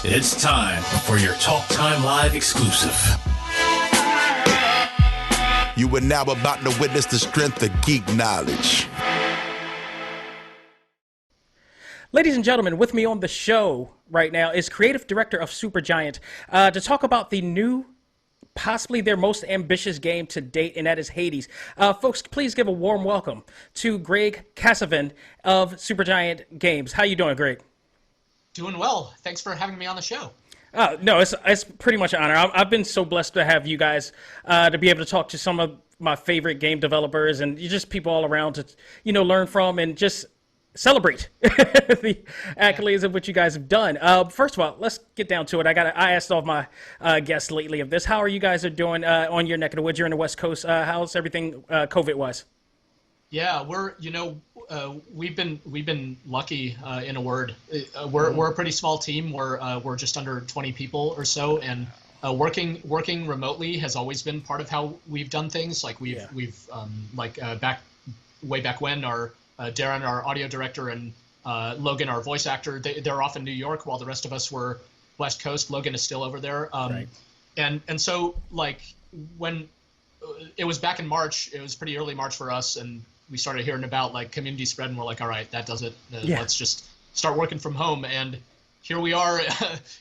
It's time for your Talk Time Live exclusive. You are now about to witness the strength of geek knowledge. Ladies and gentlemen, with me on the show right now is creative director of SUPERGIANT to talk about the new, possibly their most ambitious game to date, and that is Hades. Folks, please give a warm welcome to Greg KASAVIN of SUPERGIANT Games. How you doing, Greg? Doing well. Thanks for having me on the show. No, it's pretty much an honor. I've been so blessed to have you guys to be able to talk to some of my favorite game developers and just people all around to, learn from and just celebrate the accolades of what you guys have done. First of all, let's get down to it. I asked all of my guests lately of this. How are you guys doing on your neck of the woods? You're in the West Coast. How's everything COVID-wise? Yeah, we've been lucky in a word. We're a pretty small team. We're just under 20 people or so, and working remotely has always been part of how we've done things. Like way back when our Darren, our audio director, and Logan, our voice actor, they're off in New York while the rest of us were West Coast. Logan is still over there. Right. And so like when it was back in March, it was pretty early March for us, and we started hearing about like community spread, and we're like, all right, that does it. Let's just start working from home. And here we are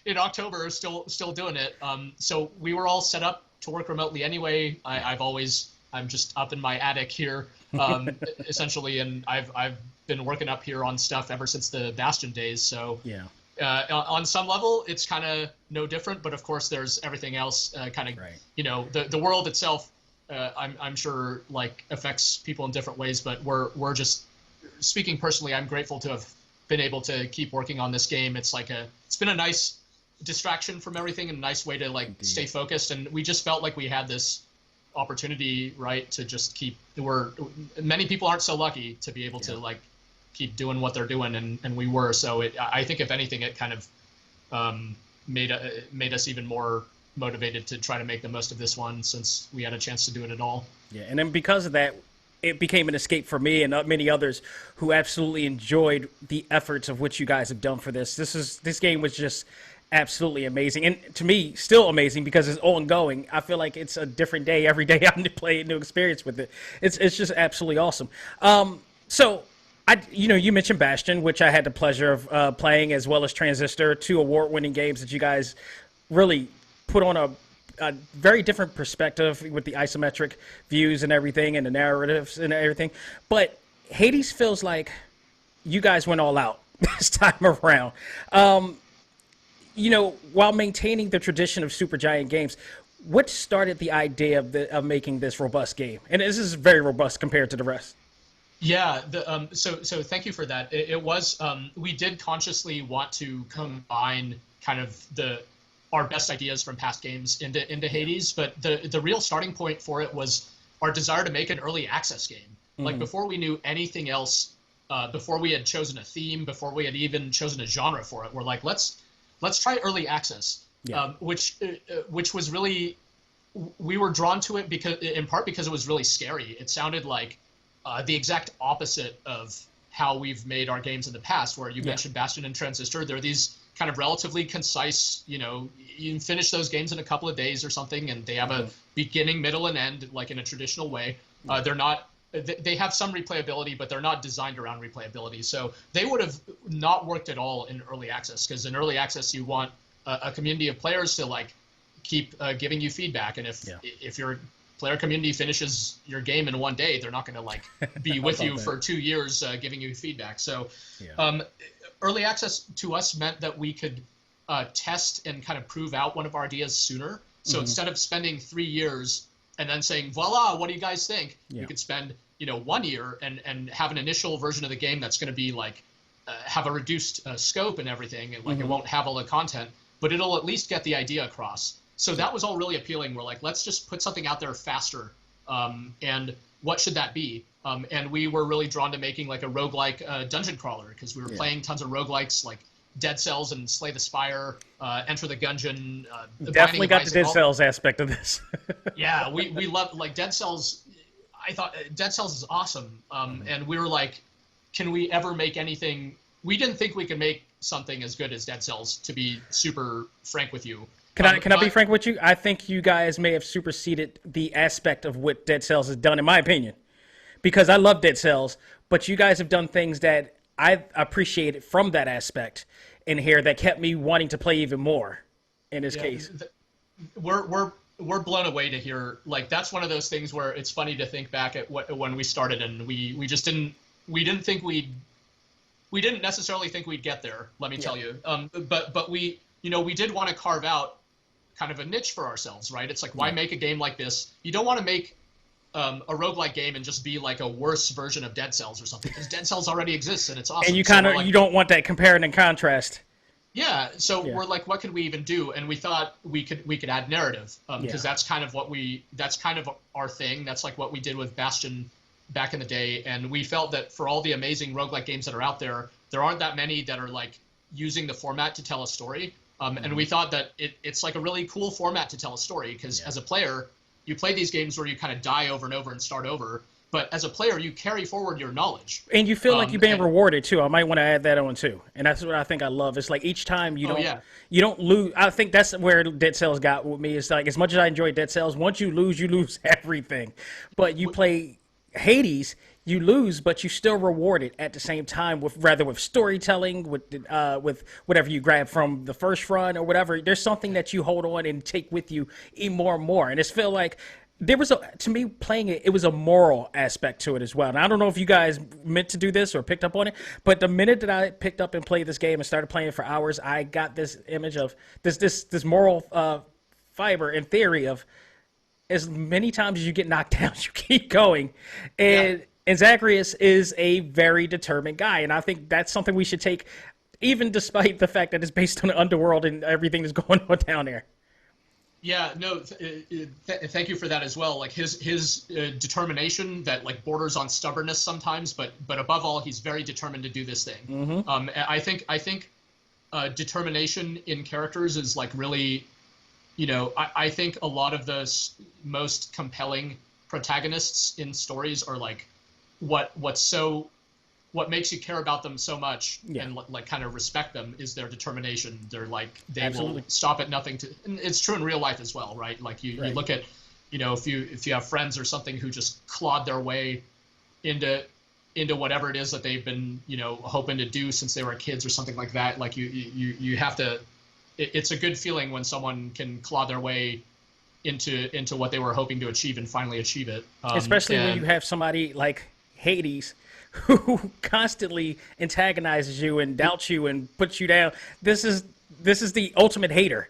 in October, still doing it. So we were all set up to work remotely anyway. I'm just up in my attic here, essentially, and I've been working up here on stuff ever since the Bastion days. So yeah. On some level, it's kind of no different, but of course, there's everything else. Right. The world itself. I'm sure like affects people in different ways, but we're just speaking personally. I'm grateful to have been able to keep working on this game. It's been a nice distraction from everything and a nice way to like stay focused. And we just felt like we had this opportunity, right, to just keep. Many people aren't so lucky to be able to like keep doing what they're doing, and we were. So I think if anything, it kind of made us even more motivated to try to make the most of this one since we had a chance to do it at all. Yeah, and then because of that, it became an escape for me and many others who absolutely enjoyed the efforts of what you guys have done for this. This game was just absolutely amazing, and to me, still amazing because it's ongoing. I feel like it's a different day every day. I'm playing a new experience with it. It's just absolutely awesome. So you mentioned Bastion, which I had the pleasure of playing, as well as Transistor, two award-winning games that you guys really put on a very different perspective with the isometric views and everything and the narratives and everything. But Hades feels like you guys went all out this time around. While maintaining the tradition of SUPERGIANT games, what started the idea of making this robust game? And this is very robust compared to the rest. Yeah, so thank you for that. It was we did consciously want to combine kind of our best ideas from past games into Hades, but the real starting point for it was our desire to make an early access game. Mm-hmm. Like before we knew anything else, before we had chosen a theme, before we had even chosen a genre for it, we're like, let's try early access, which was really, we were drawn to it in part because it was really scary. It sounded like the exact opposite of how we've made our games in the past, where you mentioned Bastion and Transistor. They're these kind of relatively concise, you can finish those games in a couple of days or something, and they have a beginning, middle, and end, like in a traditional way. They have some replayability, but they're not designed around replayability. So they would have not worked at all in early access, because in early access, you want a community of players to like keep giving you feedback. And if your player community finishes your game in one day, they're not going to like be with you for 2 years giving you feedback. So early access to us meant that we could test and kind of prove out one of our ideas sooner. So instead of spending 3 years and then saying, voila, what do you guys think? You could spend 1 year and have an initial version of the game that's going to be like have a reduced scope and everything, and like it won't have all the content, but it'll at least get the idea across. So that was all really appealing. We're like, let's just put something out there faster. And what should that be? And we were really drawn to making like a roguelike dungeon crawler, because we were playing tons of roguelikes like Dead Cells and Slay the Spire, Enter the Gungeon. Definitely got the Dead Cells aspect of this. Yeah, we love like Dead Cells. I thought Dead Cells is awesome. And we were like, can we ever make anything we didn't think we could make something as good as Dead Cells, to be super frank with you. Can I be frank with you? I think you guys may have superseded the aspect of what Dead Cells has done, in my opinion. Because I love Dead Cells, but you guys have done things that I appreciated from that aspect in here that kept me wanting to play even more. In this case, we're blown away to hear. Like, that's one of those things where it's funny to think back at when we started, and we just didn't necessarily think we'd get there. Let me tell you. But we did want to carve out kind of a niche for ourselves, right? It's like, why make a game like this? You don't want to make a roguelike game and just be like a worse version of Dead Cells or something, because Dead Cells already exists and it's awesome. And you don't want that compare and contrast. Yeah, so we're like, what could we even do? And we thought we could add narrative, because that's kind of our thing. That's like what we did with Bastion back in the day, and we felt that for all the amazing roguelike games that are out there, there aren't that many that are like using the format to tell a story. And we thought that it's like a really cool format to tell a story, because as a player, you play these games where you kind of die over and over and start over. But as a player, you carry forward your knowledge. And you feel like you're being rewarded, too. I might want to add that on, too. And that's what I think I love. It's like each time you don't lose. I think that's where Dead Cells got with me. It's like, as much as I enjoy Dead Cells, once you lose everything. But you play Hades, you lose, but you still reward it at the same time, with storytelling, with whatever you grab from the first run or whatever. There's something that you hold on and take with you even more and more. And it's feel like there was to me playing it was a moral aspect to it as well. And I don't know if you guys meant to do this or picked up on it, but the minute that I picked up and played this game and started playing it for hours, I got this image of this moral fiber and theory of, as many times as you get knocked down, you keep going. And Zagreus is a very determined guy, and I think that's something we should take, even despite the fact that it's based on the underworld and everything that's going on down there. Yeah, no, thank you for that as well. Like his determination that like borders on stubbornness sometimes, but above all, he's very determined to do this thing. I think determination in characters is like really, I think a lot of the most compelling protagonists in stories are like what makes you care about them so much and like kind of respect them is their determination. They're like, they will stop at nothing and it's true in real life as well, right? Like you look at, if you have friends or something who just clawed their way into whatever it is that they've been, hoping to do since they were kids or something like that. Like you have to, it's a good feeling when someone can claw their way into what they were hoping to achieve and finally achieve it. Especially when you have somebody like Hades, who constantly antagonizes you and doubts you and puts you down. This is the ultimate hater.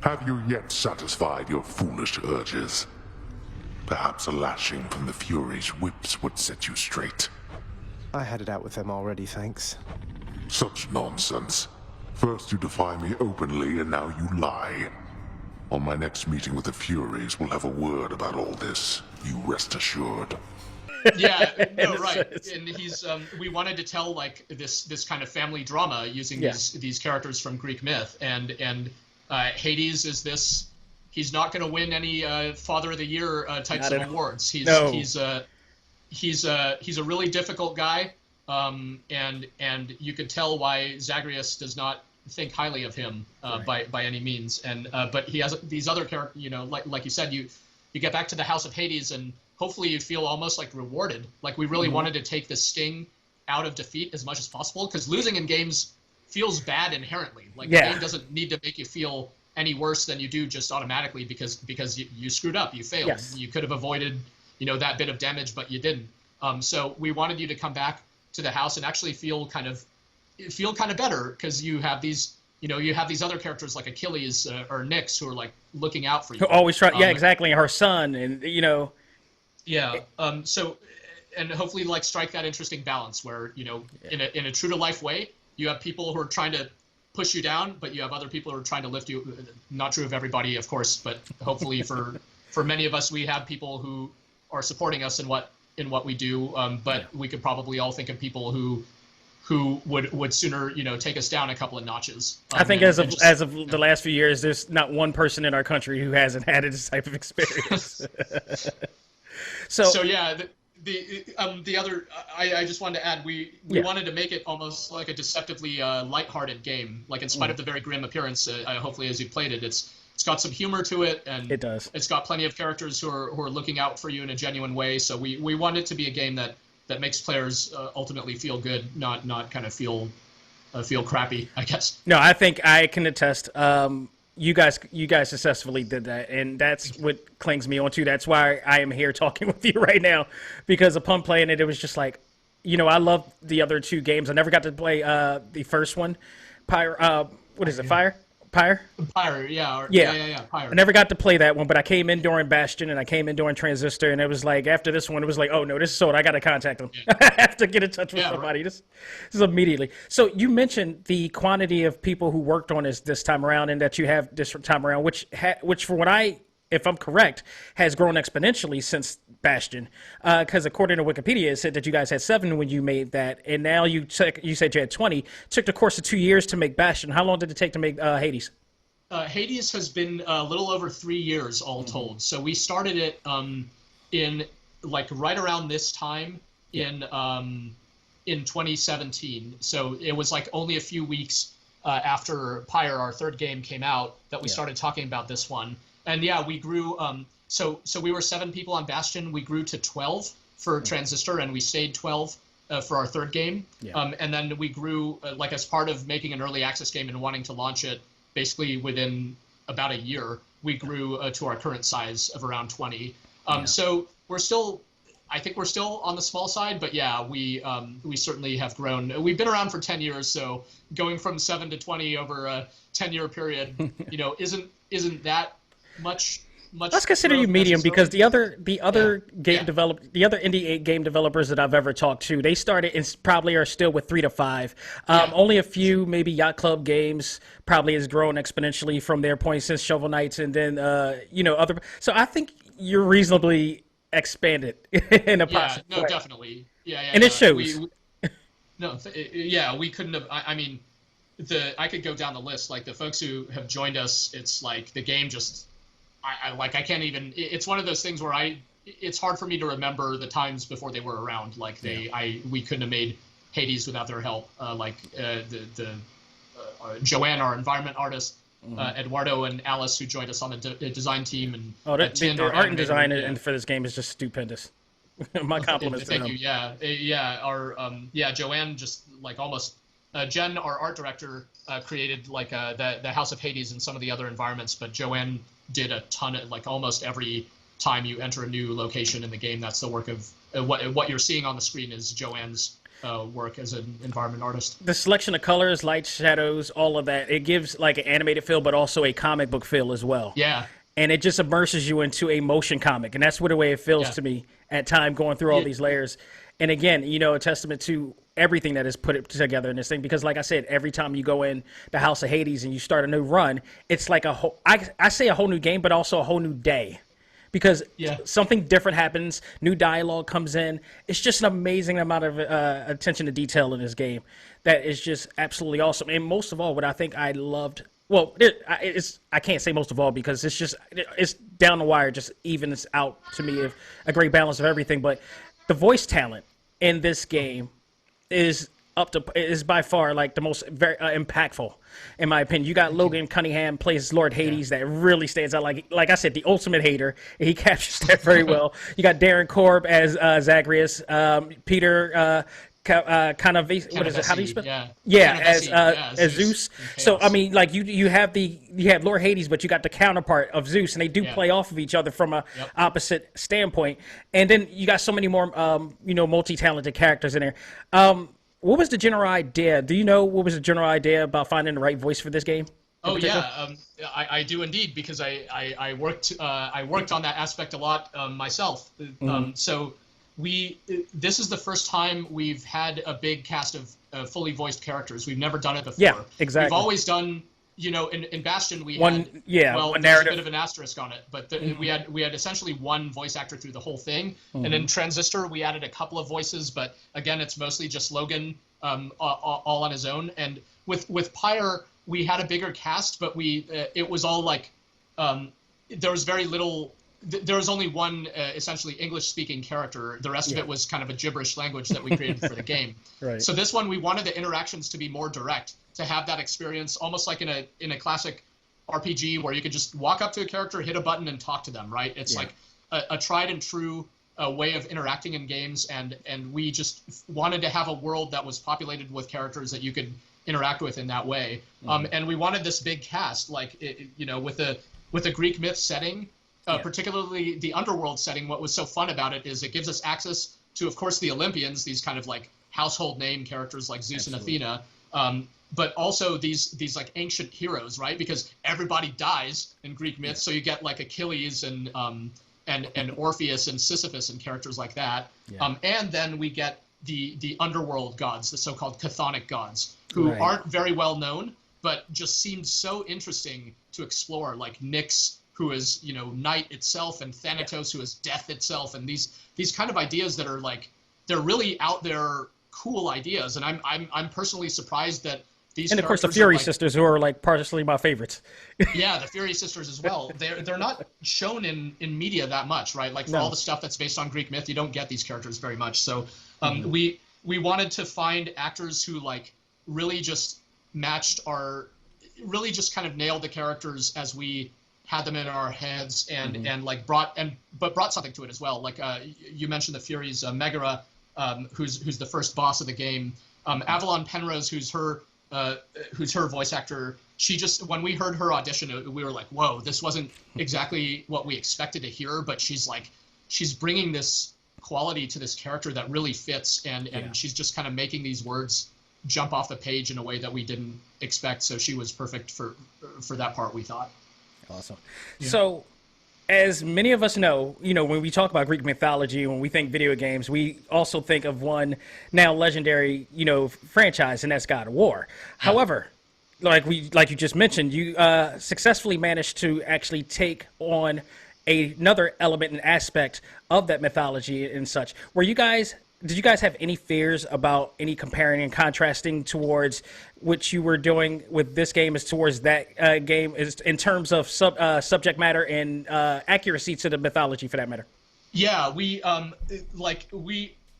Have you yet satisfied your foolish urges? Perhaps a lashing from the Fury's whips would set you straight. I had it out with them already, thanks. Such nonsense. First you defy me openly, and now you lie. On my next meeting with the Furies, we'll have a word about all this. You rest assured. Yeah, no, right. And he's we wanted to tell like this kind of family drama using these characters from Greek myth, and Hades is this. He's not going to win any Father of the Year types of awards. He's a really difficult guy, and you could tell why Zagreus does not think highly of him by any means. And but he has these other characters. Like you said, you get back to the House of Hades and hopefully you feel almost like rewarded. Like we really wanted to take the sting out of defeat as much as possible, because losing in games feels bad inherently. Like the game doesn't need to make you feel any worse than you do just automatically because you screwed up, you failed. You could have avoided that bit of damage, but you didn't. So we wanted you to come back to the house and actually feel kind of better, because you have these other characters like Achilles or Nyx who are like looking out for you. Who always try, exactly, her son, and So, and hopefully like strike that interesting balance where, in a true to life way, you have people who are trying to push you down, but you have other people who are trying to lift you. Not true of everybody, of course, but hopefully for many of us, we have people who are supporting us in what we do. But we could probably all think of people who would sooner, take us down a couple of notches. I think as of the last few years, there's not one person in our country who hasn't had this type of experience. So the other, I just wanted to add, we wanted to make it almost like a deceptively lighthearted game. Like in spite of the very grim appearance, hopefully as you played it, it's got some humor to it, and it does. It's got plenty of characters who are looking out for you in a genuine way. So we want it to be a game that makes players ultimately feel good, not kind of feel crappy, I guess. No, I think I can attest. You guys successfully did that, and that's what clings me on too. That's why I am here talking with you right now, because upon playing it, it was just like, I love the other two games. I never got to play the first one, Pyre. What is it, Pyre? Pyre, yeah. Pyre. I never got to play that one, but I came in during Bastion and I came in during Transistor, and it was like after this one, it was like, oh no, this is sold. I got to contact them. I have to get in touch with somebody. Right. This is immediately. So you mentioned the quantity of people who worked on this time around, and that you have this time around, which for what if I'm correct, has grown exponentially since Bastion. Because according to Wikipedia, it said that you guys had 7 when you made that, and now you said you had 20. Took the course of 2 years to make Bastion. How long did it take to make Hades? Hades has been a little over 3 years all told. So we started it in like right around this time in 2017. So it was like only a few weeks after Pyre, our third game, came out that we started talking about this one. And we grew. So we were 7 people on Bastion. We grew to 12 for Transistor, and we stayed 12 for our third game. Yeah. And then we grew like as part of making an early access game and wanting to launch it. Basically, within about a year, we grew to our current size of around 20. So I think we're still on the small side, but we certainly have grown. We've been around for 10 years, so going from 7 to 20 over a 10-year period, isn't that much. Let's consider you medium, because the other indie game developers that I've ever talked to, they started and probably are still with 3 to 5. Only a few, maybe Yacht Club Games, probably has grown exponentially from their point since Shovel Knights, and then other. So I think you're reasonably expanded in a positive way. Definitely, and it shows. We couldn't have. I mean, I could go down the list. Like the folks who have joined us, it's like the game just. I can't even. It's one of those things where it's hard for me to remember the times before they were around. Like we couldn't have made Hades without their help. Joanne, our environment artist, Eduardo and Alice, who joined us on the design team, and the art and design and for this game is just stupendous. My compliments. Thank you. Joanne just like almost. Jen, our art director, created like the House of Hades and some of the other environments, but Joanne did a ton of like almost every time you enter a new location in the game. That's the work of what you're seeing on the screen is Joanne's work as an environment artist. The selection of colors, lights, shadows, all of that, it gives like an animated feel, but also a comic book feel as well. Yeah. And it just immerses you into a motion comic, and that's what the way it feels to me at time going through all these layers. And again, a testament to everything that is put together in this thing, because like I said, every time you go in the House of Hades and you start a new run, it's like I say a whole new game, but also a whole new day, because something different happens, new dialogue comes in. It's just an amazing amount of attention to detail in this game that is just absolutely awesome. And most of all, what I think I loved, I can't say most of all, because it's down the wire, just evens out to me of a great balance of everything. But the voice talent in this game is by far like the most very impactful, in my opinion. You got Logan Cunningham plays Lord Hades, that really stands out. Like I said, the ultimate hater. He captures that very well. You got Darren Korb as Zagreus, Peter kind of what is it? How do you spell? As Zeus. So I mean, like you have Lord Hades, but you got the counterpart of Zeus, and they do play off of each other from a opposite standpoint. And then you got so many more multi-talented characters in there. What was the general idea? Do you know what was the general idea about finding the right voice for this game? I do indeed, because I worked on that aspect a lot myself. So this is the first time we've had a big cast of fully voiced characters. We've never done it before. Yeah, exactly. We've always done, in Bastion we had there's a bit of an asterisk on it, but we had essentially one voice actor through the whole thing. And in Transistor we added a couple of voices, but again it's mostly just Logan all on his own. And with Pyre we had a bigger cast, but it was all like there was very little there was only one essentially English-speaking character. The rest of it was kind of a gibberish language that we created for the game. Right. So this one, we wanted the interactions to be more direct, to have that experience almost like in a classic RPG where you could just walk up to a character, hit a button, and talk to them. Right? It's like a tried and true way of interacting in games, and we just wanted to have a world that was populated with characters that you could interact with in that way. And we wanted this big cast, like with a Greek myth setting. Particularly the underworld setting, what was so fun about it is it gives us access to, of course, the Olympians, these kind of like household name characters like Zeus and Athena, but also these like ancient heroes, right? Because everybody dies in Greek myths, so you get like Achilles and Orpheus and Sisyphus and characters like that. And then we get the underworld gods, the so-called chthonic gods, who aren't very well known, but just seemed so interesting to explore, like Nyx, who is, night itself, and Thanatos, who is death itself, and these kind of ideas that are like, they're really out there, cool ideas, and I'm personally surprised that these. And of course, the Fury sisters, who are like partially my favorites. Yeah, the Fury sisters as well. They're not shown in media that much, right? Like for all the stuff that's based on Greek myth, you don't get these characters very much. So we wanted to find actors who like really just really just kind of nailed the characters as we had them in our heads, and like brought something to it as well. Like you mentioned the Furies, Megara, who's the first boss of the game. Avalon Penrose, who's her voice actor. She just, when we heard her audition, we were like, whoa, this wasn't exactly what we expected to hear, but she's bringing this quality to this character that really fits, and she's just kind of making these words jump off the page in a way that we didn't expect. So she was perfect for that part, we thought. Awesome. Yeah. So, as many of us know, when we talk about Greek mythology, when we think video games, we also think of one now legendary, franchise, and that's God of War. Yeah. However, like you just mentioned, you successfully managed to actually take on another element and aspect of that mythology and such. Did you guys have any fears about any comparing and contrasting towards what you were doing with this game as towards that game is in terms of subject matter and accuracy to the mythology for that matter? Yeah,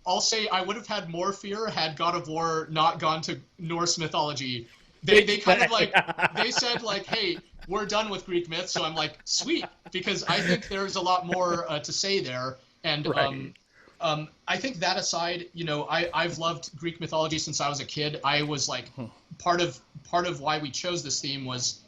I'll say I would have had more fear had God of War not gone to Norse mythology. They kind of like, they said like, hey, we're done with Greek myth. So I'm like, sweet, because I think there's a lot more to say there. And I think that aside, I've loved Greek mythology since I was a kid. I was like, part of why we chose this theme was,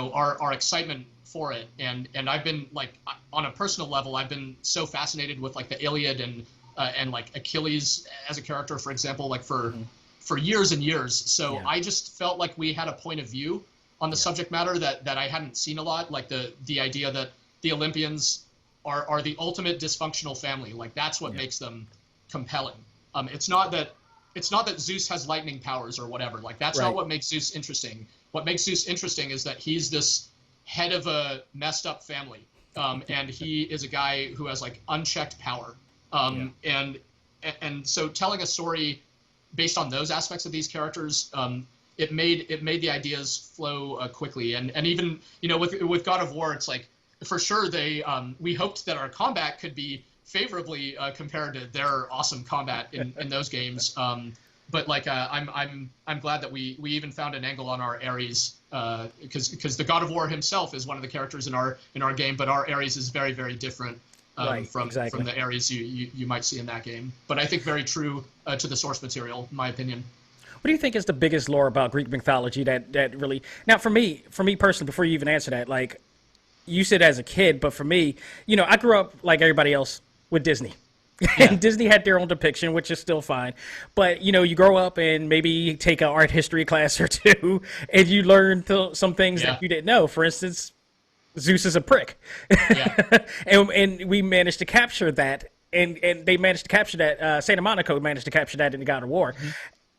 our excitement for it. And I've been like, on a personal level, I've been so fascinated with like the Iliad and like Achilles as a character, for example, like for years and years. So I just felt like we had a point of view on the subject matter that I hadn't seen a lot, like the idea that the Olympians are the ultimate dysfunctional family. Like that's what makes them compelling. It's not that Zeus has lightning powers or whatever. Like that's not what makes Zeus interesting. What makes Zeus interesting is that he's this head of a messed up family, and he is a guy who has like unchecked power. And so telling a story based on those aspects of these characters, it made the ideas flow quickly. And even with God of War, it's like, for sure, we hoped that our combat could be favorably compared to their awesome combat in those games. But like, I'm glad that we even found an angle on our Ares, because the God of War himself is one of the characters in our game, but our Ares is very, very different from the Ares you might see in that game. But I think very true to the source material, in my opinion. What do you think is the biggest lore about Greek mythology that really? Now, for me personally, before you even answer that, like. You said as a kid, but for me, I grew up like everybody else with Disney. And Disney had their own depiction, which is still fine. But, you grow up and maybe take an art history class or two, and you learn some things that you didn't know. For instance, Zeus is a prick. Yeah. and we managed to capture that, and they managed to capture that. Santa Monica managed to capture that in the God of War. Mm-hmm.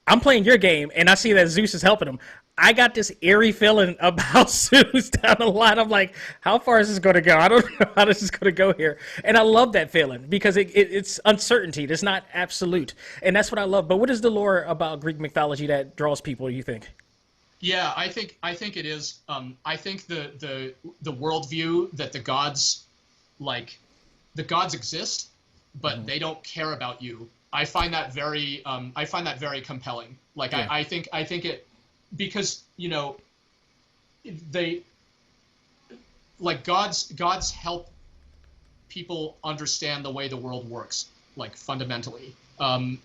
I'm playing your game, and I see that Zeus is helping him. I got this eerie feeling about Zeus down the line. I'm like, how far is this going to go? I don't know how this is going to go here. And I love that feeling because it's uncertainty. It's not absolute. And that's what I love. But what is the lore about Greek mythology that draws people, do you think? Yeah, I think it is. I think the worldview that the gods like the gods exist, but they don't care about you. I find that very compelling. Like I think it, because they, like, gods help people understand the way the world works, like fundamentally. And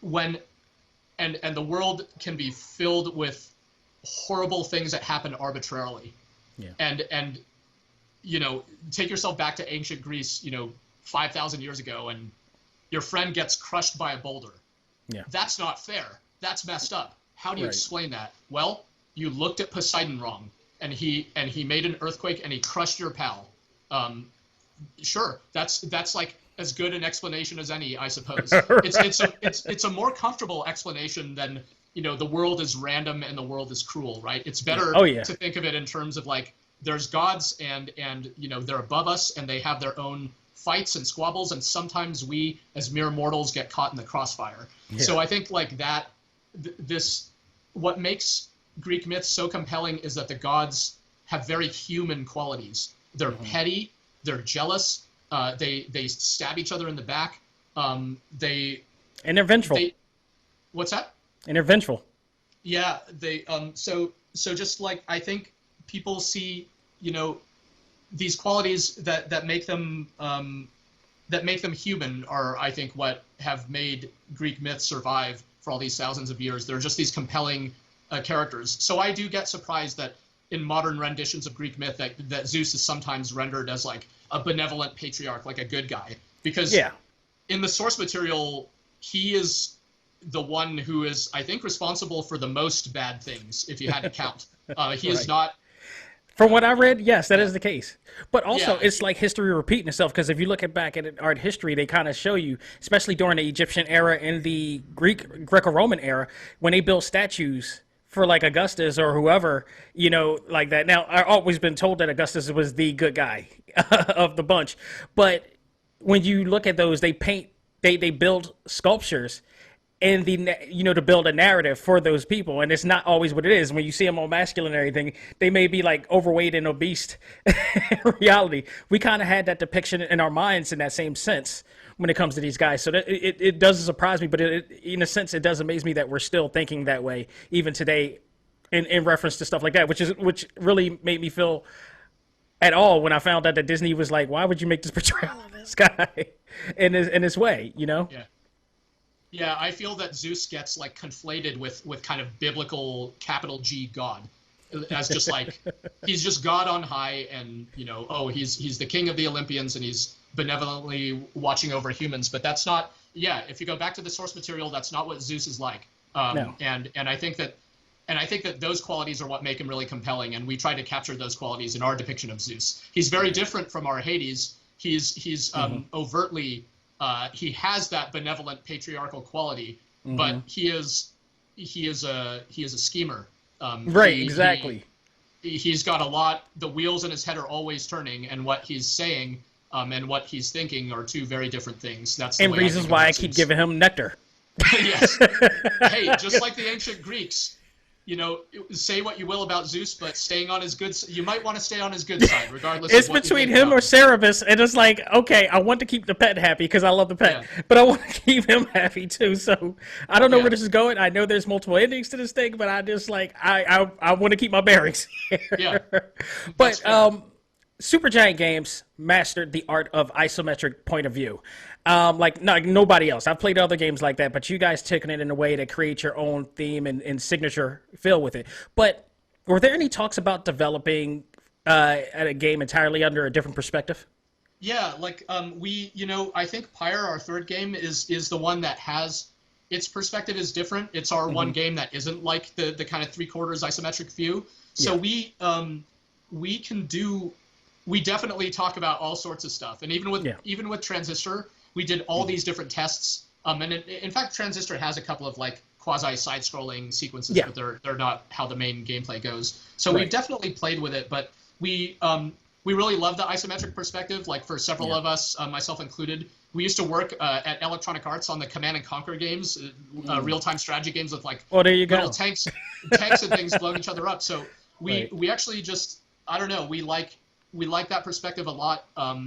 when the world can be filled with horrible things that happen arbitrarily. Yeah. And take yourself back to ancient Greece, 5,000 years ago, and your friend gets crushed by a boulder. Yeah. That's not fair. That's messed up. How do you explain that? Well, you looked at Poseidon wrong, and he made an earthquake and he crushed your pal. Sure, that's like as good an explanation as any, I suppose. Right. It's a more comfortable explanation than the world is random and the world is cruel, right? It's better to think of it in terms of like there's gods and they're above us and they have their own fights and squabbles, and sometimes we as mere mortals get caught in the crossfire. Yeah. So I think like that what makes Greek myths so compelling is that the gods have very human qualities. They're petty, they're jealous, they stab each other in the back, and they're vengeful. What's that? And they're vengeful. Yeah, they so just like I think people see these qualities that make them human are, I think, what have made Greek myths survive for all these thousands of years. They're just these compelling characters. So I do get surprised that in modern renditions of Greek myth that Zeus is sometimes rendered as like a benevolent patriarch, like a good guy, because in the source material he is the one who is, I think, responsible for the most bad things, if you had to count. He is not. From what I read, yes, that is the case. But also, it's like history repeating itself, because if you look back at art history, they kind of show you, especially during the Egyptian era and the Greco-Roman era, when they built statues for like Augustus or whoever, like that. Now, I've always been told that Augustus was the good guy of the bunch. But when you look at those, they build sculptures and to build a narrative for those people, and it's not always what it is. When you see them all masculine and everything, they may be like overweight and obese. In reality, we kind of had that depiction in our minds in that same sense when it comes to these guys. So that it doesn't surprise me, but in a sense, it does amaze me that we're still thinking that way even today, in reference to stuff like that, which really made me feel at all when I found out that Disney was like, why would you make this portrayal of this guy in this way? Yeah. Yeah, I feel that Zeus gets like conflated with kind of biblical capital G God, as just like he's just God on high, and he's the king of the Olympians and he's benevolently watching over humans. But that's not. Yeah, if you go back to the source material, that's not what Zeus is like. No. And I think that those qualities are what make him really compelling, and we try to capture those qualities in our depiction of Zeus. He's very different from our Hades. He's overtly. He has that benevolent patriarchal quality, but he is a schemer. Exactly. He's got a lot. The wheels in his head are always turning, and what he's saying and what he's thinking are two very different things. That's the way reasons why I keep giving him nectar. Yes. Hey, just like the ancient Greeks. Say what you will about Zeus, but staying on his good side, you might want to stay on his good side, regardless it's of what between him or Cerberus, and it's like, okay, I want to keep the pet happy because I love the pet, but I want to keep him happy too. So I don't know where this is going. I know there's multiple endings to this thing, but I just like, I want to keep my bearings here. Yeah. But Supergiant Games mastered the art of isometric point of view. Like nobody else. I've played other games like that, but you guys taken it in a way to create your own theme and signature feel with it. But were there any talks about developing a game entirely under a different perspective? Yeah, like I think Pyre, our third game, is the one that has its perspective is different. It's our one game that isn't like the kind of 3/4 isometric view. So we definitely talk about all sorts of stuff, and even with Transistor. We did all these different tests, and in fact, Transistor has a couple of like quasi side-scrolling sequences, but they're not how the main gameplay goes. So we've definitely played with it, but we really love the isometric perspective. Like for several of us, myself included, we used to work at Electronic Arts on the Command and Conquer games, real-time strategy games with like there you little go. tanks and things blowing each other up. So we actually just, I don't know, we like that perspective a lot.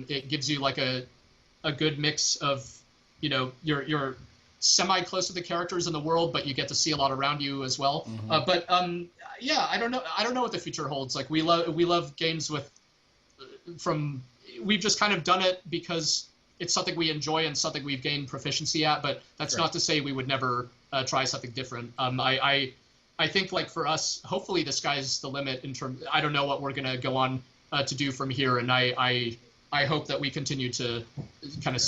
It gives you like a good mix of, you know, you're semi close to the characters in the world, but you get to see a lot around you as well. But yeah, I don't know what the future holds. Like we love games with we've just kind of done it because it's something we enjoy and something we've gained proficiency at. But that's not to say we would never try something different. I think like for us, hopefully the sky's the limit in terms. I don't know what we're gonna go on to do from here, and I hope that we continue to kind of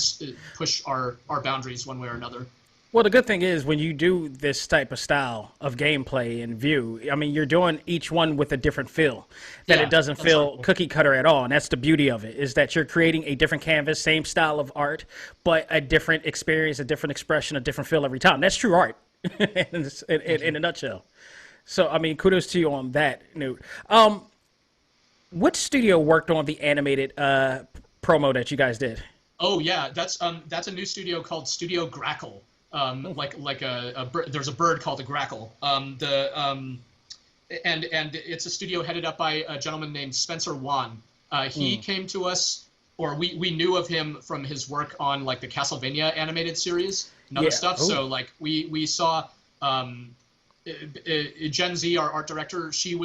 push our boundaries one way or another. Well, the good thing is when you do this type of style of gameplay and view, I mean, you're doing each one with a different feel, that it doesn't feel cookie cutter at all. And that's the beauty of it, is that you're creating a different canvas, same style of art, but a different experience, a different expression, a different feel every time. That's true art in a nutshell. So, I mean, kudos to you on that note. What studio worked on the animated promo that you guys did? Oh, yeah, that's a new studio called Studio Grackle. Like there's a bird called a grackle. And it's a studio headed up by a gentleman named Spencer Wan. He came to us, or we knew of him from his work on like the Castlevania animated series and other stuff. Ooh. So like we saw Gen Z, our art director. She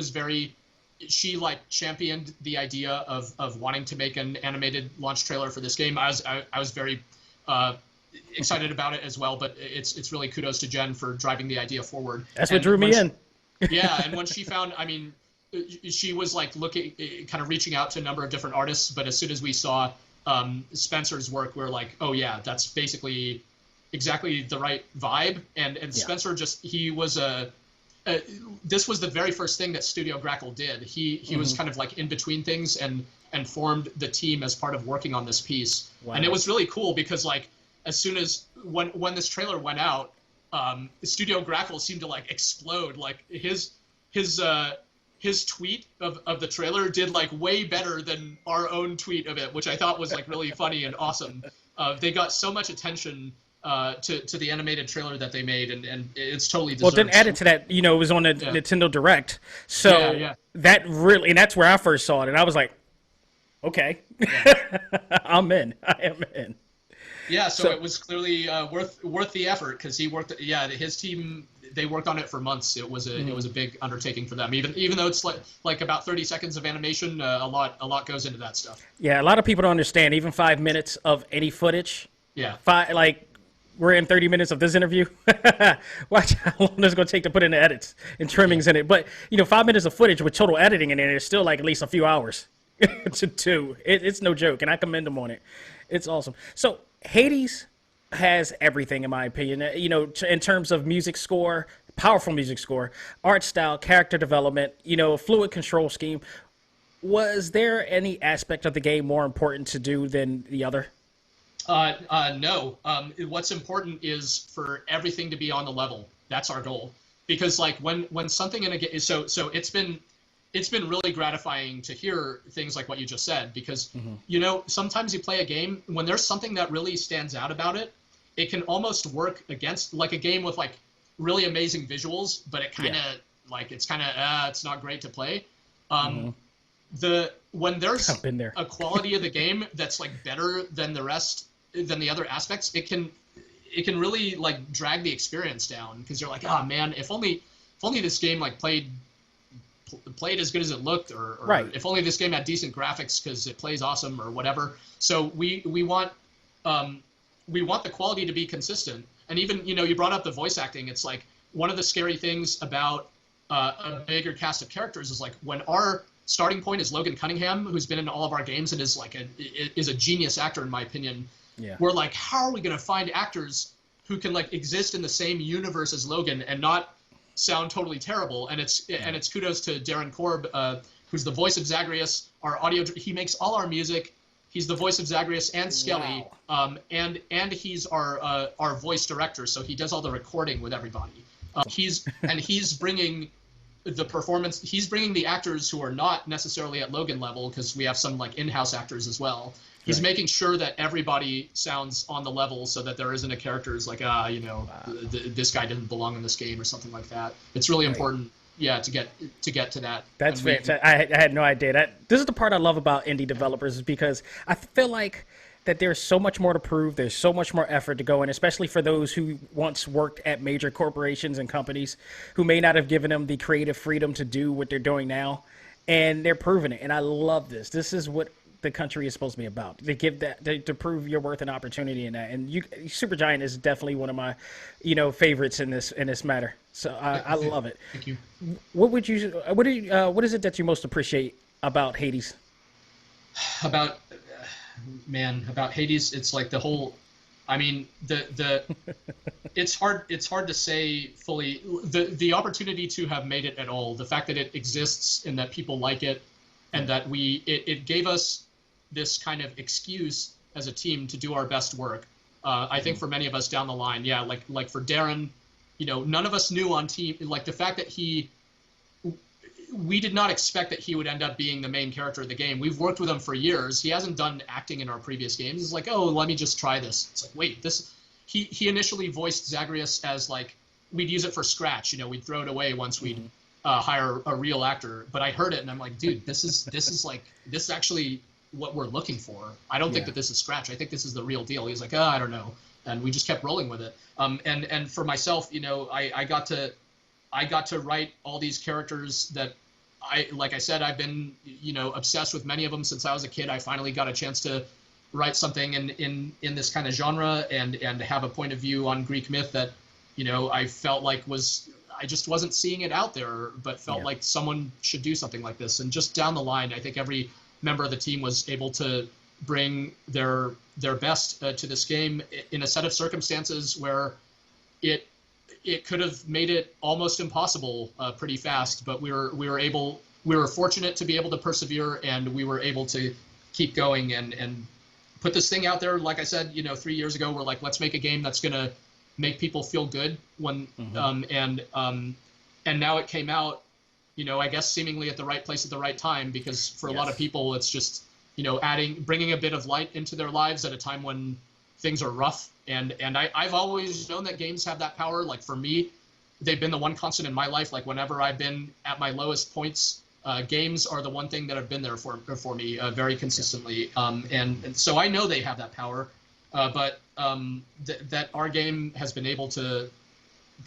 like championed the idea of wanting to make an animated launch trailer for this game. I was very excited about it as well, but it's really kudos to Jen for driving the idea forward. That's what drew me in. Yeah, and when she found, I mean, she was like looking, kind of reaching out to a number of different artists, but as soon as we saw Spencer's work, we were like, oh yeah, that's basically exactly the right vibe. And Spencer he was this was the very first thing that Studio Grackle did. He was kind of like in between things and formed the team as part of working on this piece. Wow. And it was really cool because like, as soon as when this trailer went out, Studio Grackle seemed to like explode. Like his tweet of the trailer did like way better than our own tweet of it, which I thought was like really funny and awesome. They got so much attention to the animated trailer that they made, and it's totally deserved. Well, then added to that, you know, it was on the Nintendo Direct, so that really, and that's where I first saw it, and I was like, okay, I'm in. I am in. Yeah, so it was clearly worth the effort because he worked. Yeah, his team, they worked on it for months. It was a big undertaking for them. Even though it's like about 30 seconds of animation, a lot goes into that stuff. Yeah, a lot of people don't understand. Even 5 minutes of any footage. Yeah. We're in 30 minutes of this interview. Watch how long it's going to take to put in the edits and trimmings in it. But 5 minutes of footage with total editing in it is still like at least a few hours to do. It's no joke, and I commend them on it. It's awesome. So Hades has everything, in my opinion, in terms of music score, powerful music score, art style, character development, fluid control scheme. Was there any aspect of the game more important to do than the other? No. What's important is for everything to be on the level. That's our goal. Because like when something in a game, so it's been really gratifying to hear things like what you just said, because sometimes you play a game when there's something that really stands out about it, it can almost work against like a game with like really amazing visuals, but it kind of it's not great to play. When there's a quality of the game that's like better than the other aspects, it can really like drag the experience down, because you're like, oh man, if only this game like played as good as it looked, or if only this game had decent graphics because it plays awesome or whatever. So we want the quality to be consistent. And even you brought up the voice acting. It's like one of the scary things about a bigger cast of characters is like when our starting point is Logan Cunningham, who's been in all of our games and is a genius actor in my opinion. Yeah. We're like, how are we going to find actors who can like exist in the same universe as Logan and not sound totally terrible? And it's kudos to Darren Korb, who's the voice of Zagreus, our audio. He makes all our music. He's the voice of Zagreus and Skelly, and he's our voice director. So he does all the recording with everybody. He's bringing the performance. He's bringing the actors who are not necessarily at Logan level, because we have some like in-house actors as well. He's making sure that everybody sounds on the level, so that there isn't a character who's like, this guy didn't belong in this game or something like that. It's really important. to get to that. That's And we- fantastic. I had no idea that. This is the part I love about indie developers, is because I feel like that there's so much more to prove. There's so much more effort to go in, especially for those who once worked at major corporations and companies who may not have given them the creative freedom to do what they're doing now, and they're proving it. And I love this. This is what the country is supposed to be about. To give that, to prove your worth and opportunity in that. And Supergiant is definitely one of my, favorites in this matter. So I love it. Thank you. What is it that you most appreciate about Hades? About Hades, it's like the whole. I mean, the it's hard to say fully the opportunity to have made it at all. The fact that it exists and that people like it, and that it gave us this kind of excuse as a team to do our best work. I think for many of us down the line, like for Darren, none of us knew on team, like the fact that we did not expect that he would end up being the main character of the game. We've worked with him for years. He hasn't done acting in our previous games. He's like, oh, let me just try this. It's like, wait, this. He initially voiced Zagreus as like, we'd use it for scratch. We'd throw it away once we'd hire a real actor. But I heard it and I'm like, dude, this is actually what we're looking for. I don't think that this is scratch. I think this is the real deal. He's like, oh, I don't know. And we just kept rolling with it. And for myself, I got to write all these characters that like I said, I've been, obsessed with many of them since I was a kid. I finally got a chance to write something in this kind of genre and have a point of view on Greek myth that, I felt like I just wasn't seeing it out there, but felt like someone should do something like this. And just down the line, I think every member of the team was able to bring their best to this game in a set of circumstances where it could have made it almost impossible pretty fast, but we were fortunate to be able to persevere, and we were able to keep going and put this thing out there. Like I said, 3 years ago, we're like, let's make a game that's gonna make people feel good and now it came out, I guess seemingly at the right place at the right time, because for a lot of people, it's just, bringing a bit of light into their lives at a time when things are rough. And I've always known that games have that power. Like for me, they've been the one constant in my life. Like whenever I've been at my lowest points, games are the one thing that have been there for me very consistently. And so I know they have that power, but that our game has been able to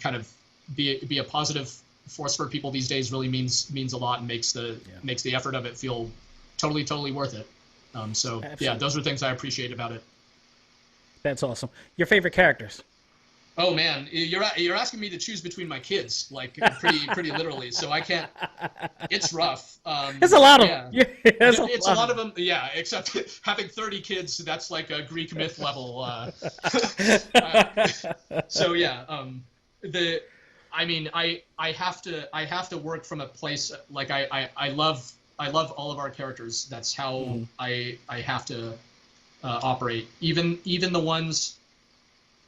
kind of be a positive force for people these days really means a lot, and makes the effort of it feel totally worth it. So yeah, those are things I appreciate about it. That's awesome. Your favorite characters? Oh man, you're asking me to choose between my kids, like pretty literally. So I can't. It's rough. There's a lot of them. Yeah, it's a lot of them. Yeah, except having 30 kids, that's like a Greek myth level. So yeah, I have to work from a place like I love all of our characters. That's how I have to operate. Even the ones.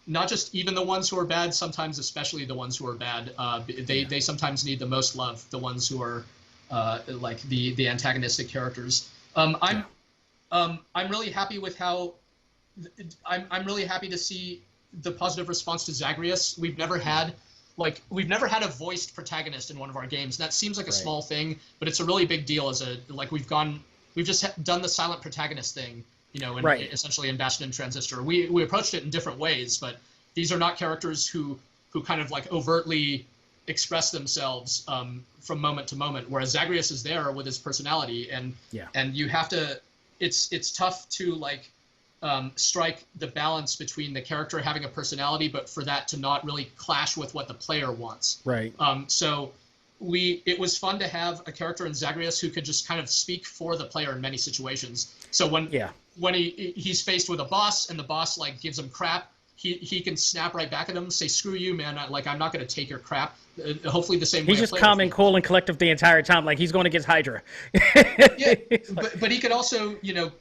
Not just even the ones who are bad, sometimes especially the ones who are bad. They sometimes need the most love, the ones who are like the antagonistic characters. I'm really happy with how I'm really happy to see the positive response to Zagreus. We've never had a voiced protagonist in one of our games. That seems like a small thing, but it's a really big deal. We've just done the silent protagonist thing. Essentially in Bastion and Transistor. We approached it in different ways, but these are not characters who kind of like overtly express themselves from moment to moment, whereas Zagreus is there with his personality, and you have to. It's tough to like strike the balance between the character having a personality, but for that to not really clash with what the player wants. Right. So it was fun to have a character in Zagreus who could just kind of speak for the player in many situations. So when he's faced with a boss and the boss like gives him crap, he can snap right back at him, say, screw you, man, I'm not going to take your crap. Hopefully the same way. He's just calm and cool and collective the entire time, like he's going against Hydra. Yeah, but he could also,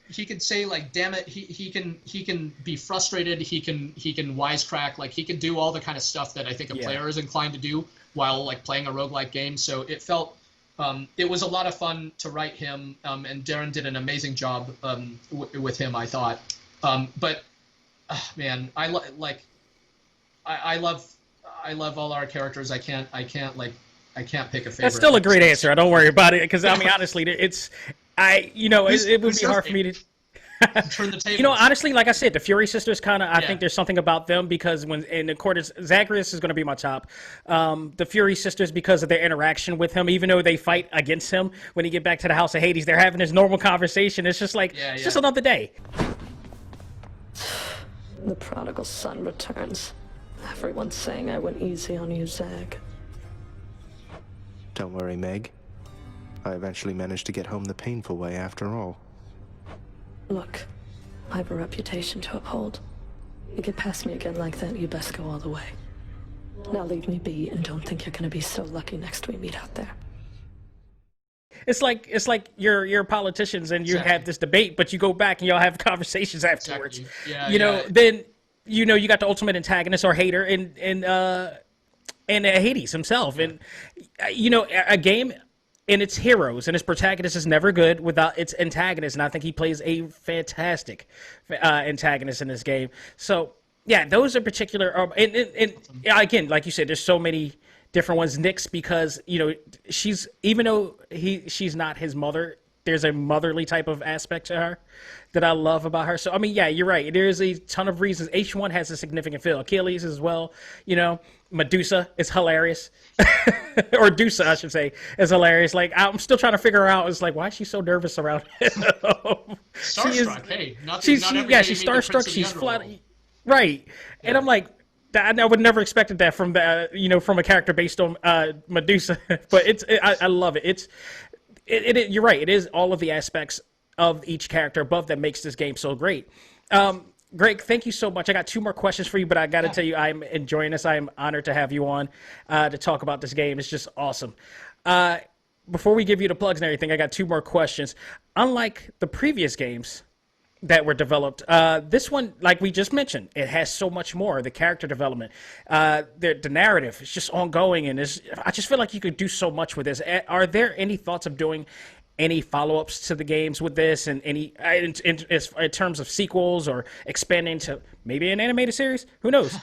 he could say like, damn it, he can be frustrated, he can wisecrack, like he can do all the kind of stuff that I think a player is inclined to do while like playing a roguelike game. So it felt it was a lot of fun to write him, and Darren did an amazing job with him, I thought. But man, I love all our characters. I can't like I can't pick a favorite. That's still a great answer. Don't worry about it, because I mean, honestly, it would be hard for me to. Turn the table. Honestly, like I said, the Fury sisters I think there's something about them because in accordance, Zagreus is going to be my top. The Fury sisters, because of their interaction with him, even though they fight against him when he get back to the House of Hades, they're having this normal conversation. It's just like, it's just another day. The prodigal son returns. Everyone's saying I went easy on you, Zag. Don't worry, Meg. I eventually managed to get home the painful way after all. Look, I have a reputation to uphold. You get past me again like that, you best go all the way. Now leave me be and don't think you're gonna be so lucky next we meet out there. It's like you're politicians and you have this debate, but you go back and y'all have conversations afterwards. Exactly. Then you got the ultimate antagonist or hater in Hades himself, and a game and its heroes and its protagonist is never good without its antagonist, and I think he plays a fantastic antagonist in this game. So yeah, those are particular. And again, like you said, there's so many different ones. Nyx, because she's, even though she's not his mother, there's a motherly type of aspect to her that I love about her. So I mean, yeah, you're right. There's a ton of reasons. H1 has a significant feel. Achilles as well. Medusa is hilarious, or Dusa, I should say, is hilarious. Like, I'm still trying to figure out. It's like, why is she so nervous around him? Starstruck. Hey, she's starstruck. She's flat. Right, and I'm like, I would never expected that from from a character based on Medusa. But I love it. You're right. It is all of the aspects of each character above that makes this game so great. Greg, thank you so much. I got 2 more questions for you, but I got to tell you, I'm enjoying this. I am honored to have you on to talk about this game. It's just awesome. Before we give you the plugs and everything, I got 2 more questions. Unlike the previous games that were developed, this one, like we just mentioned, it has so much more. The character development, the narrative is just ongoing, and I just feel like you could do so much with this. Are there any thoughts of doing any follow-ups to the games with this, and any in terms of sequels or expanding to maybe an animated series? Who knows?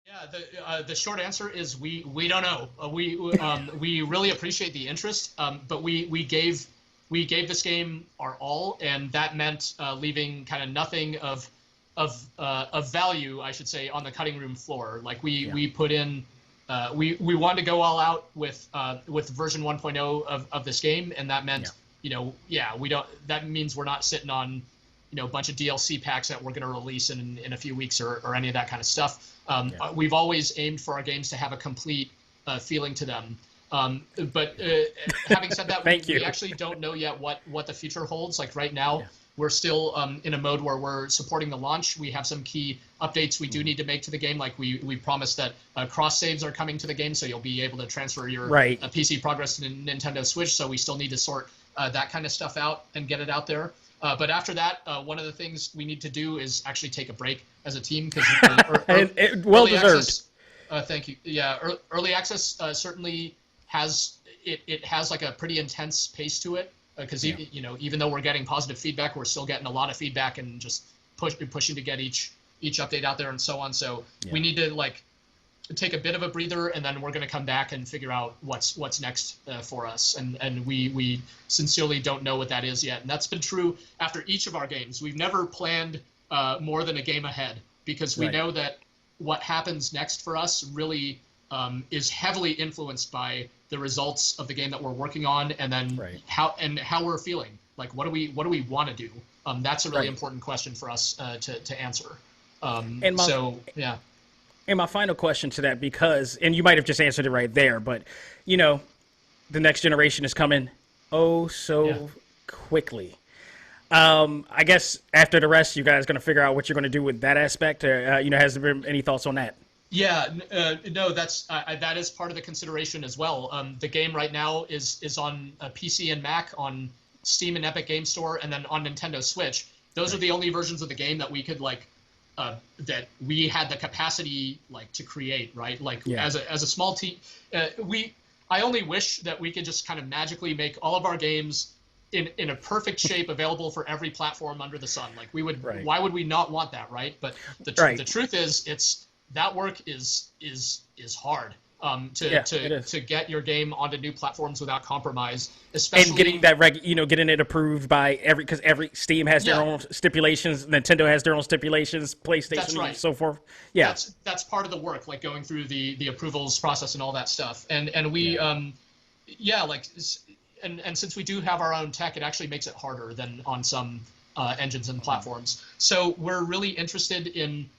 Yeah, the short answer is we don't know. We really appreciate the interest, but we gave this game our all, and that meant leaving kind of nothing of value, I should say, on the cutting room floor. Like we put in. We wanted to go all out with version 1.0 of this game, and that meant we don't. That means we're not sitting on a bunch of DLC packs that we're going to release in a few weeks or any of that kind of stuff. We've always aimed for our games to have a complete feeling to them. But having said that, we actually don't know yet what the future holds. Like right now. We're still in a mode where we're supporting the launch. We have some key updates we do need to make to the game. Like we promised that cross saves are coming to the game, so you'll be able to transfer your PC progress to Nintendo Switch. So we still need to sort that kind of stuff out and get it out there. But after that, one of the things we need to do is actually take a break as a team, because well deserved. Thank you. Yeah, early access certainly has it has like a pretty intense pace to it. Because even though we're getting positive feedback, we're still getting a lot of feedback and just pushing to get each update out there and so on. So we need to take a bit of a breather, and then we're going to come back and figure out what's next for us. And we sincerely don't know what that is yet. And that's been true after each of our games. We've never planned more than a game ahead, because we know that what happens next for us really is heavily influenced by the results of the game that we're working on, and then how we're feeling. Like, what do we want to do? That's a really important question for us to answer. And my final question to that, and you might have just answered it right there, but the next generation is coming so quickly. I guess after the rest, you guys going to figure out what you're going to do with that aspect, or has there been any thoughts on that? Yeah, no, that is part of the consideration as well. The game right now is on PC and Mac, on Steam and Epic Game Store, and then on Nintendo Switch. Those are the only versions of the game that we could that we had the capacity to create, right? As a small team, I only wish that we could just kind of magically make all of our games in a perfect shape available for every platform under the sun. Like we would, why would we not want that, right? But the truth is, that work is hard. to get your game onto new platforms without compromise, especially and getting that getting it approved by because every Steam has their own stipulations, Nintendo has their own stipulations, PlayStation and so forth. Yeah, that's part of the work, like going through the approvals process and all that stuff. And we and since we do have our own tech, it actually makes it harder than on some engines and platforms. So we're really interested in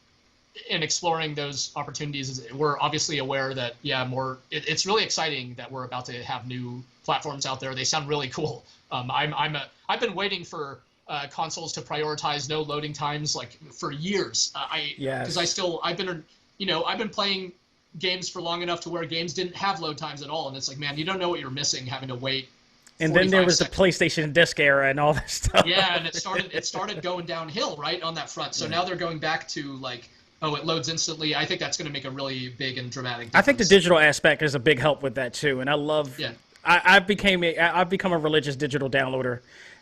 exploring those opportunities. We're obviously aware that it's really exciting that we're about to have new platforms out there. They sound really cool. I've been waiting for consoles to prioritize no loading times like for years. I've been playing games for long enough to where games didn't have load times at all, and it's like, man, you don't know what you're missing having to wait. And then there was the PlayStation disc era and all that stuff. Yeah, and it started going downhill right on that front. So now they're going back to like, oh, it loads instantly. I think that's going to make a really big and dramatic difference. I think the digital aspect is a big help with that too, and I love. Yeah. I've become a religious digital downloader.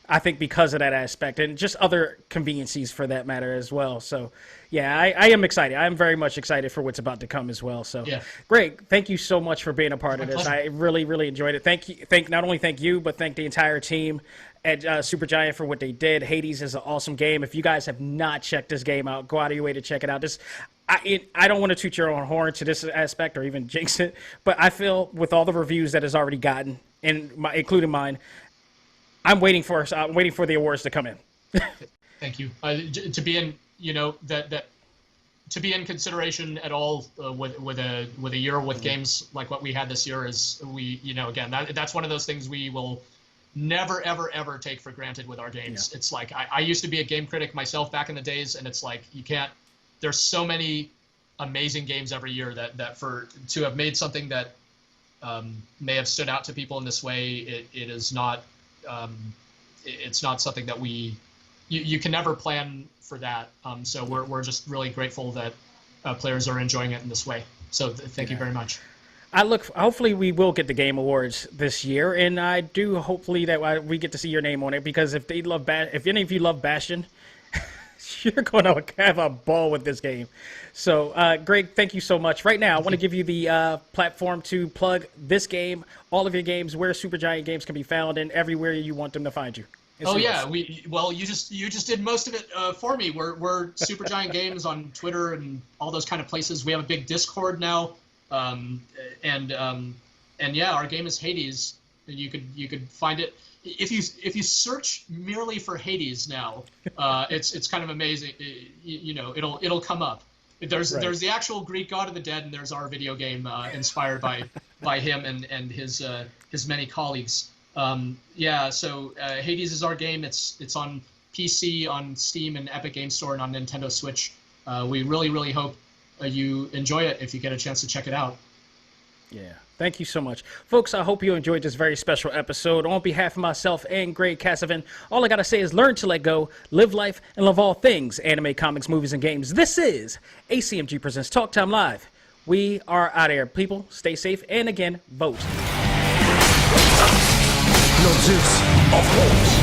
I think because of that aspect and just other conveniencies for that matter as well. So, yeah, I am excited. I am very much excited for what's about to come as well. So, Greg, thank you so much for being a part of this. I really, really enjoyed it. Not only thank you, but thank the entire team at Supergiant for what they did. Hades is an awesome game. If you guys have not checked this game out, go out of your way to check it out. I don't want to toot your own horn to this aspect or even jinx it, but I feel with all the reviews that it's already gotten, including mine, I'm waiting for the awards to come in. Thank you. To be in, to be in consideration at all with a year with games like what we had this year is that's one of those things we will never ever ever take for granted with our games. Yeah. It's like I used to be a game critic myself back in the days, and it's like you can't. There's so many amazing games every year that to have made something that may have stood out to people in this way, it is not. It's not something that you can never plan for that. So we're just really grateful that players are enjoying it in this way. So thank you very much. Hopefully we will get the Game Awards this year, and I do hopefully that we get to see your name on it, because if any of you love Bastion, you're going to have a ball with this game. So, Greg, thank you so much. Right now, I want to give you the platform to plug this game, all of your games, where Supergiant games can be found, and everywhere you want them to find you. You just did most of it for me. We're Supergiant Games on Twitter and all those kind of places. We have a big Discord now, and our game is Hades. You could find it. If you search merely for Hades now, it's kind of amazing. It'll come up. There's the actual Greek god of the dead, and there's our video game inspired by him and his many colleagues. So Hades is our game. It's on PC, on Steam, and Epic Game Store, and on Nintendo Switch. We really, really hope you enjoy it if you get a chance to check it out. Yeah. Thank you so much. Folks, I hope you enjoyed this very special episode. On behalf of myself and Greg KASAVIN, all I got to say is learn to let go, live life, and love all things anime, comics, movies, and games. This is A.C.M.G. Presents Talk Time Live. We are out of here. People, stay safe, and again, vote. No Zeus, of course.